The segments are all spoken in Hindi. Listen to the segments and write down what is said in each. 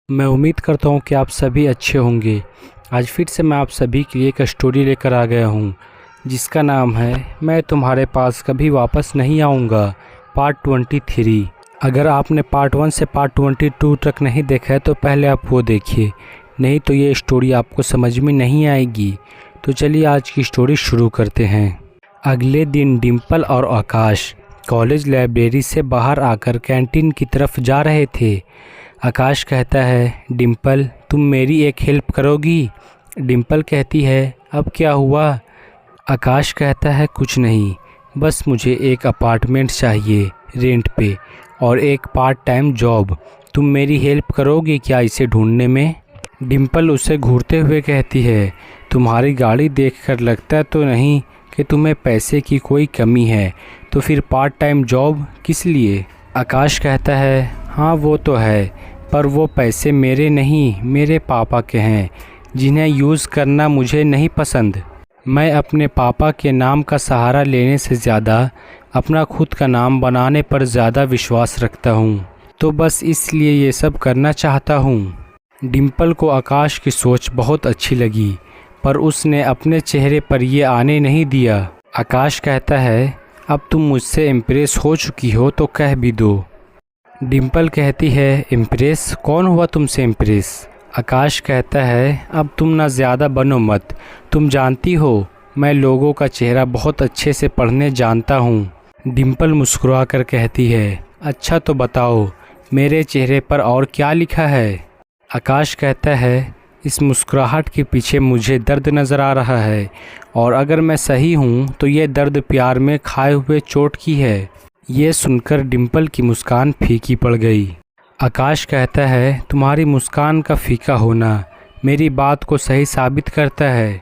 मैं उम्मीद करता हूँ कि आप सभी अच्छे होंगे। आज फिर से मैं आप सभी के लिए एक स्टोरी लेकर आ गया हूँ जिसका नाम है मैं तुम्हारे पास कभी वापस नहीं आऊँगा पार्ट 23। अगर आपने पार्ट 1 से पार्ट 22 तक नहीं देखा है तो पहले आप वो देखिए, नहीं तो ये स्टोरी आपको समझ में नहीं आएगी। तो चलिए आज की स्टोरी शुरू करते हैं। अगले दिन डिम्पल और आकाश कॉलेज लाइब्रेरी से बाहर आकर कैंटीन की तरफ जा रहे थे। आकाश कहता है, डिम्पल तुम मेरी एक हेल्प करोगी? डिम्पल कहती है, अब क्या हुआ? आकाश कहता है, कुछ नहीं, बस मुझे एक अपार्टमेंट चाहिए रेंट पे और एक पार्ट टाइम जॉब। तुम मेरी हेल्प करोगी क्या इसे ढूंढने में? डिम्पल उसे घूरते हुए कहती है, तुम्हारी गाड़ी देखकर लगता तो नहीं कि तुम्हें पैसे की कोई कमी है, तो फिर पार्ट टाइम जॉब किस लिए? आकाश कहता है, हाँ वो तो है, पर वो पैसे मेरे नहीं मेरे पापा के हैं जिन्हें यूज़ करना मुझे नहीं पसंद। मैं अपने पापा के नाम का सहारा लेने से ज़्यादा अपना खुद का नाम बनाने पर ज़्यादा विश्वास रखता हूँ, तो बस इसलिए ये सब करना चाहता हूँ। डिम्पल को आकाश की सोच बहुत अच्छी लगी, पर उसने अपने चेहरे पर ये आने नहीं दिया। आकाश कहता है, अब तुम मुझसे इम्प्रेस हो चुकी हो तो कह भी दो। डिम्पल कहती है, इम्प्रेस? कौन हुआ तुमसे इम्प्रेस? आकाश कहता है, अब तुम ना ज़्यादा बनो मत, तुम जानती हो मैं लोगों का चेहरा बहुत अच्छे से पढ़ने जानता हूँ। डिम्पल मुस्कुरा कर कहती है, अच्छा तो बताओ मेरे चेहरे पर और क्या लिखा है? आकाश कहता है, इस मुस्कुराहट के पीछे मुझे दर्द नज़र आ रहा है, और अगर मैं सही हूँ तो ये दर्द प्यार में खाए हुए चोट की है। ये सुनकर डिम्पल की मुस्कान फीकी पड़ गई। आकाश कहता है, तुम्हारी मुस्कान का फीका होना मेरी बात को सही साबित करता है।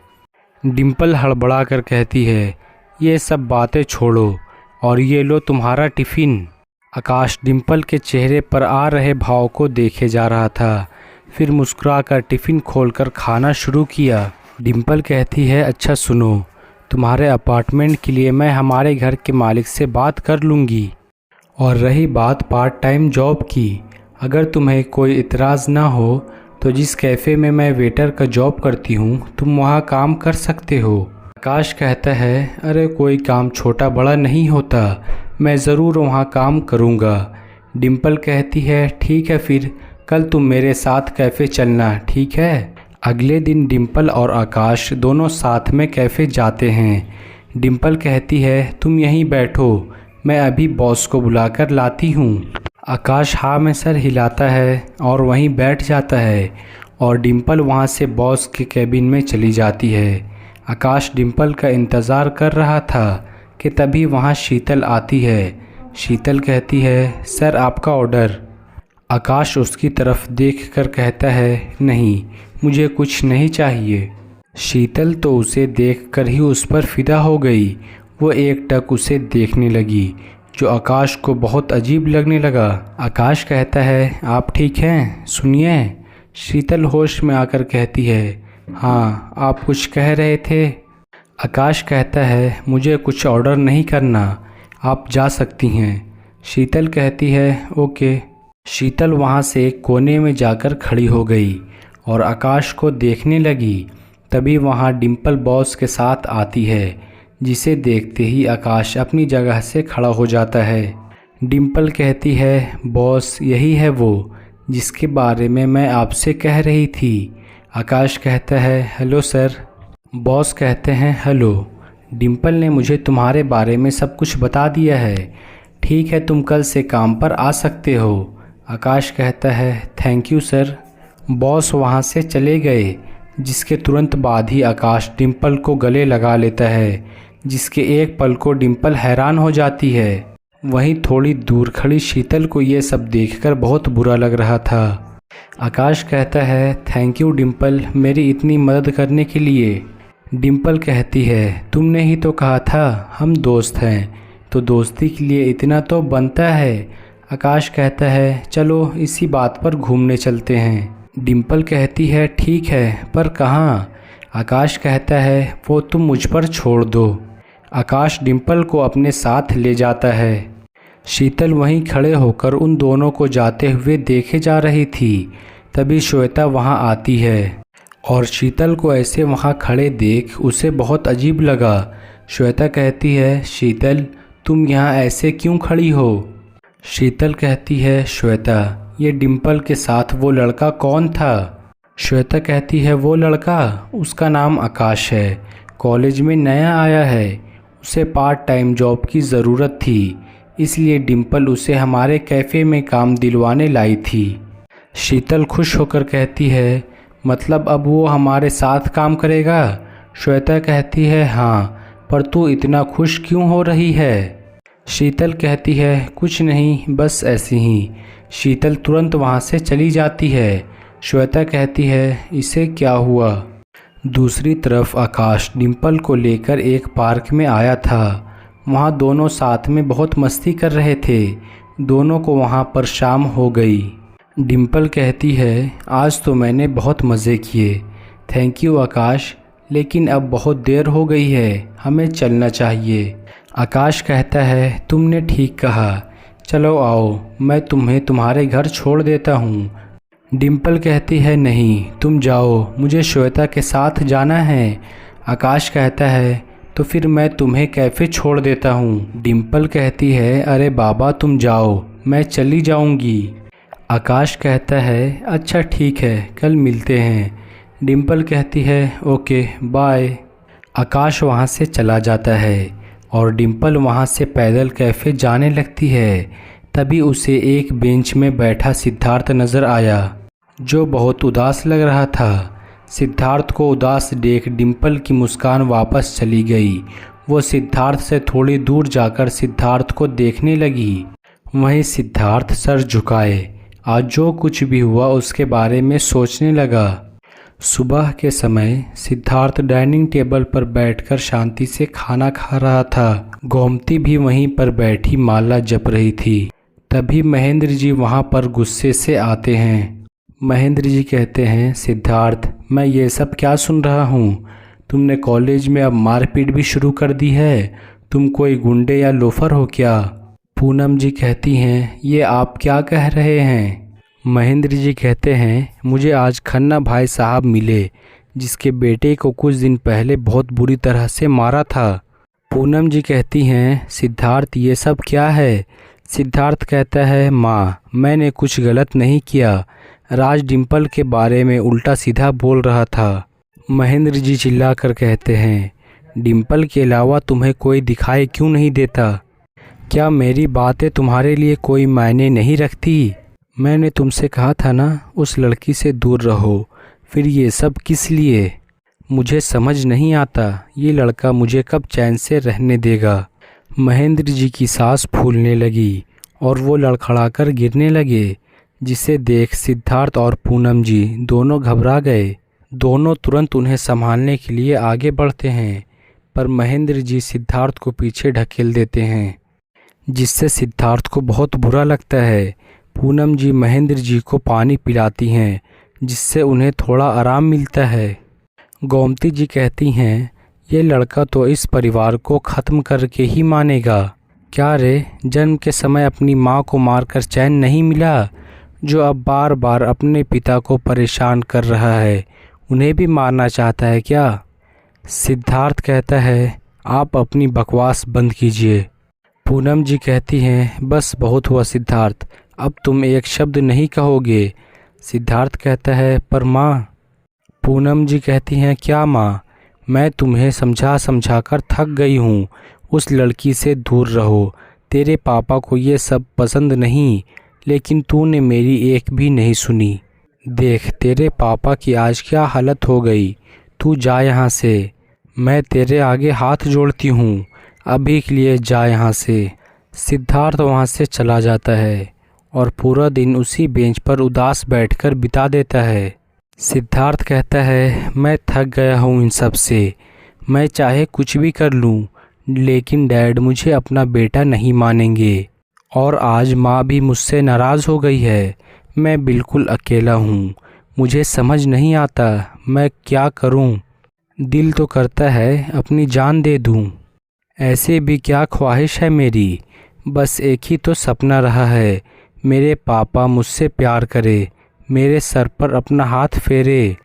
डिम्पल हड़बड़ा कर कहती है, ये सब बातें छोड़ो और ये लो तुम्हारा टिफ़िन। आकाश डिम्पल के चेहरे पर आ रहे भाव को देखे जा रहा था, फिर मुस्कुराकर टिफ़िन खोलकर खाना शुरू किया। डिम्पल कहती है, अच्छा सुनो, तुम्हारे अपार्टमेंट के लिए मैं हमारे घर के मालिक से बात कर लूँगी। और रही बात पार्ट टाइम जॉब की, अगर तुम्हें कोई इतराज़ ना हो तो जिस कैफ़े में मैं वेटर का जॉब करती हूँ तुम वहाँ काम कर सकते हो। आकाश कहता है, अरे कोई काम छोटा बड़ा नहीं होता, मैं ज़रूर वहाँ काम करूँगा। डिम्पल कहती है, ठीक है फिर कल तुम मेरे साथ कैफ़े चलना, ठीक है? अगले दिन डिम्पल और आकाश दोनों साथ में कैफ़े जाते हैं। डिम्पल कहती है, तुम यहीं बैठो, मैं अभी बॉस को बुलाकर लाती हूँ। आकाश हाँ में सर हिलाता है और वहीं बैठ जाता है और डिम्पल वहाँ से बॉस के कैबिन में चली जाती है। आकाश डिम्पल का इंतज़ार कर रहा था कि तभी वहाँ शीतल आती है। शीतल कहती है, सर आपका ऑर्डर। आकाश उसकी तरफ देखकर कहता है, नहीं मुझे कुछ नहीं चाहिए। शीतल तो उसे देखकर ही उस पर फिदा हो गई। वो एकटक उसे देखने लगी, जो आकाश को बहुत अजीब लगने लगा। आकाश कहता है, आप ठीक हैं? सुनिए। शीतल होश में आकर कहती है, हाँ आप कुछ कह रहे थे? आकाश कहता है, मुझे कुछ ऑर्डर नहीं करना, आप जा सकती हैं। शीतल कहती है, ओके। शीतल वहाँ से एक कोने में जाकर खड़ी हो गई और आकाश को देखने लगी। तभी वहाँ डिम्पल बॉस के साथ आती है, जिसे देखते ही आकाश अपनी जगह से खड़ा हो जाता है। डिम्पल कहती है, बॉस यही है वो जिसके बारे में मैं आपसे कह रही थी। आकाश कहता है, हेलो सर। बॉस कहते हैं, हेलो। डिम्पल ने मुझे तुम्हारे बारे में सब कुछ बता दिया है, ठीक है तुम कल से काम पर आ सकते हो। आकाश कहता है, थैंक यू सर। बॉस वहाँ से चले गए, जिसके तुरंत बाद ही आकाश डिम्पल को गले लगा लेता है, जिसके एक पल को डिम्पल हैरान हो जाती है। वहीं थोड़ी दूर खड़ी शीतल को ये सब देखकर बहुत बुरा लग रहा था। आकाश कहता है, थैंक यू डिम्पल मेरी इतनी मदद करने के लिए। डिम्पल कहती है, तुमने ही तो कहा था हम दोस्त हैं, तो दोस्ती के लिए इतना तो बनता है। आकाश कहता है, चलो इसी बात पर घूमने चलते हैं। डिम्पल कहती है, ठीक है पर कहाँ? आकाश कहता है, वो तुम मुझ पर छोड़ दो। आकाश डिम्पल को अपने साथ ले जाता है। शीतल वहीं खड़े होकर उन दोनों को जाते हुए देखे जा रही थी। तभी श्वेता वहाँ आती है और शीतल को ऐसे वहाँ खड़े देख उसे बहुत अजीब लगा। श्वेता कहती है, शीतल तुम यहाँ ऐसे क्यों खड़ी हो? शीतल कहती है, श्वेता ये डिम्पल के साथ वो लड़का कौन था? श्वेता कहती है, वो लड़का, उसका नाम आकाश है, कॉलेज में नया आया है, उसे पार्ट टाइम जॉब की ज़रूरत थी, इसलिए डिम्पल उसे हमारे कैफ़े में काम दिलवाने लाई थी। शीतल खुश होकर कहती है, मतलब अब वो हमारे साथ काम करेगा? श्वेता कहती है, हाँ, पर तू इतना खुश क्यों हो रही है? शीतल कहती है, कुछ नहीं, बस ऐसे ही। शीतल तुरंत वहाँ से चली जाती है। श्वेता कहती है, इसे क्या हुआ? दूसरी तरफ आकाश डिम्पल को लेकर एक पार्क में आया था। वहाँ दोनों साथ में बहुत मस्ती कर रहे थे। दोनों को वहाँ पर शाम हो गई। डिम्पल कहती है, आज तो मैंने बहुत मज़े किए, थैंक यू आकाश, लेकिन अब बहुत देर हो गई है, हमें चलना चाहिए। आकाश कहता है, तुमने ठीक कहा, चलो आओ, मैं तुम्हें तुम्हारे घर छोड़ देता हूँ। डिम्पल कहती है, नहीं तुम जाओ, मुझे श्वेता के साथ जाना है। आकाश कहता है, तो फिर मैं तुम्हें कैफ़े छोड़ देता हूँ। डिम्पल कहती है, अरे बाबा तुम जाओ, मैं चली जाऊँगी। आकाश कहता है, अच्छा ठीक है, कल मिलते हैं। डिम्पल कहती है, ओके बाय। आकाश वहाँ से चला जाता है और डिम्पल वहाँ से पैदल कैफ़े जाने लगती है। तभी उसे एक बेंच में बैठा सिद्धार्थ नज़र आया, जो बहुत उदास लग रहा था। सिद्धार्थ को उदास देख डिम्पल की मुस्कान वापस चली गई। वो सिद्धार्थ से थोड़ी दूर जाकर सिद्धार्थ को देखने लगी। वहीं सिद्धार्थ सर झुकाए आज जो कुछ भी हुआ उसके बारे में सोचने लगा। सुबह के समय सिद्धार्थ डाइनिंग टेबल पर बैठकर शांति से खाना खा रहा था। गोमती भी वहीं पर बैठी माला जप रही थी। तभी महेंद्र जी वहाँ पर गुस्से से आते हैं। महेंद्र जी कहते हैं, सिद्धार्थ मैं ये सब क्या सुन रहा हूँ? तुमने कॉलेज में अब मारपीट भी शुरू कर दी है। तुम कोई गुंडे या लोफर हो क्या? पूनम जी कहती हैं, ये आप क्या कह रहे हैं? महेंद्र जी कहते हैं, मुझे आज खन्ना भाई साहब मिले, जिसके बेटे को कुछ दिन पहले बहुत बुरी तरह से मारा था। पूनम जी कहती हैं, सिद्धार्थ ये सब क्या है? सिद्धार्थ कहता है, माँ मैंने कुछ गलत नहीं किया, राज डिम्पल के बारे में उल्टा सीधा बोल रहा था। महेंद्र जी चिल्लाकर कहते हैं, डिम्पल के अलावा तुम्हें कोई दिखाई क्यों नहीं देता? क्या मेरी बातें तुम्हारे लिए कोई मायने नहीं रखती? मैंने तुमसे कहा था ना उस लड़की से दूर रहो, फिर ये सब किस लिए? मुझे समझ नहीं आता ये लड़का मुझे कब चैन से रहने देगा। महेंद्र जी की सांस फूलने लगी और वो लड़खड़ाकर गिरने लगे, जिसे देख सिद्धार्थ और पूनम जी दोनों घबरा गए। दोनों तुरंत उन्हें संभालने के लिए आगे बढ़ते हैं, पर महेंद्र जी सिद्धार्थ को पीछे ढकेल देते हैं, जिससे सिद्धार्थ को बहुत बुरा लगता है। पूनम जी महेंद्र जी को पानी पिलाती हैं, जिससे उन्हें थोड़ा आराम मिलता है। गोमती जी कहती हैं, ये लड़का तो इस परिवार को ख़त्म करके ही मानेगा। क्या रे, जन्म के समय अपनी माँ को मारकर चैन नहीं मिला? जो अब बार बार अपने पिता को परेशान कर रहा है, उन्हें भी मारना चाहता है क्या? सिद्धार्थ कहता है, आप अपनी बकवास बंद कीजिए। पूनम जी कहती हैं, बस बहुत हुआ सिद्धार्थ, अब तुम एक शब्द नहीं कहोगे। सिद्धार्थ कहता है, पर माँ। पूनम जी कहती हैं, क्या माँ? मैं तुम्हें समझा कर थक गई हूँ। उस लड़की से दूर रहो, तेरे पापा को ये सब पसंद नहीं, लेकिन तूने मेरी एक भी नहीं सुनी। देख तेरे पापा की आज क्या हालत हो गई। तू जा यहाँ से, मैं तेरे आगे हाथ जोड़ती हूँ, अभी के लिए जा यहाँ से। सिद्धार्थ वहाँ से चला जाता है और पूरा दिन उसी बेंच पर उदास बैठकर बिता देता है। सिद्धार्थ कहता है, मैं थक गया हूँ इन सब से, मैं चाहे कुछ भी कर लूँ, लेकिन डैड मुझे अपना बेटा नहीं मानेंगे, और आज माँ भी मुझसे नाराज़ हो गई है। मैं बिल्कुल अकेला हूँ, मुझे समझ नहीं आता मैं क्या करूँ। दिल तो करता है अपनी जान दे दूँ, ऐसे भी क्या ख्वाहिश है मेरी। बस एक ही तो सपना रहा है, मेरे पापा मुझसे प्यार करे, मेरे सर पर अपना हाथ फेरे।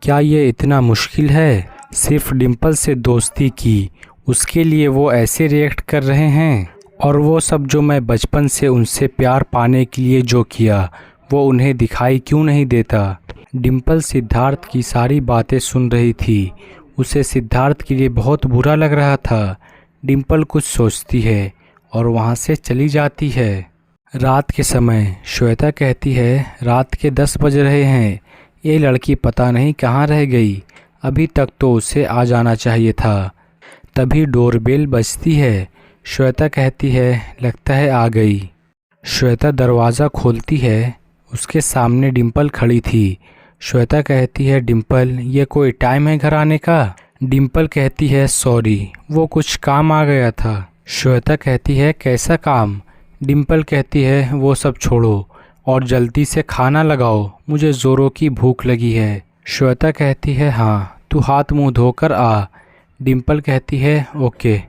क्या ये इतना मुश्किल है? सिर्फ डिम्पल से दोस्ती की, उसके लिए वो ऐसे रिएक्ट कर रहे हैं। और वो सब जो मैं बचपन से उनसे प्यार पाने के लिए जो किया, वो उन्हें दिखाई क्यों नहीं देता? डिम्पल सिद्धार्थ की सारी बातें सुन रही थी। उसे सिद्धार्थ के लिए बहुत बुरा लग रहा था। डिम्पल कुछ सोचती है और वहाँ से चली जाती है। रात के समय श्वेता कहती है, रात के 10 बज रहे हैं, ये लड़की पता नहीं कहाँ रह गई। अभी तक तो उसे आ जाना चाहिए था। तभी डोरबेल बजती है। श्वेता कहती है, लगता है आ गई। श्वेता दरवाज़ा खोलती है। उसके सामने डिम्पल खड़ी थी। श्वेता कहती है, डिम्पल, ये कोई टाइम है घर आने का? डिम्पल कहती है, सॉरी, वो कुछ काम आ गया था। श्वेता कहती है, कैसा काम? डिम्पल कहती है, वो सब छोड़ो और जल्दी से खाना लगाओ, मुझे ज़ोरों की भूख लगी है। श्वेता कहती है, हाँ, तू हाथ मुंह धोकर आ। डिम्पल कहती है, ओके।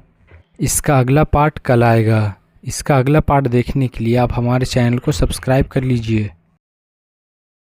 इसका अगला पार्ट कल आएगा। इसका अगला पार्ट देखने के लिए आप हमारे चैनल को सब्सक्राइब कर लीजिए।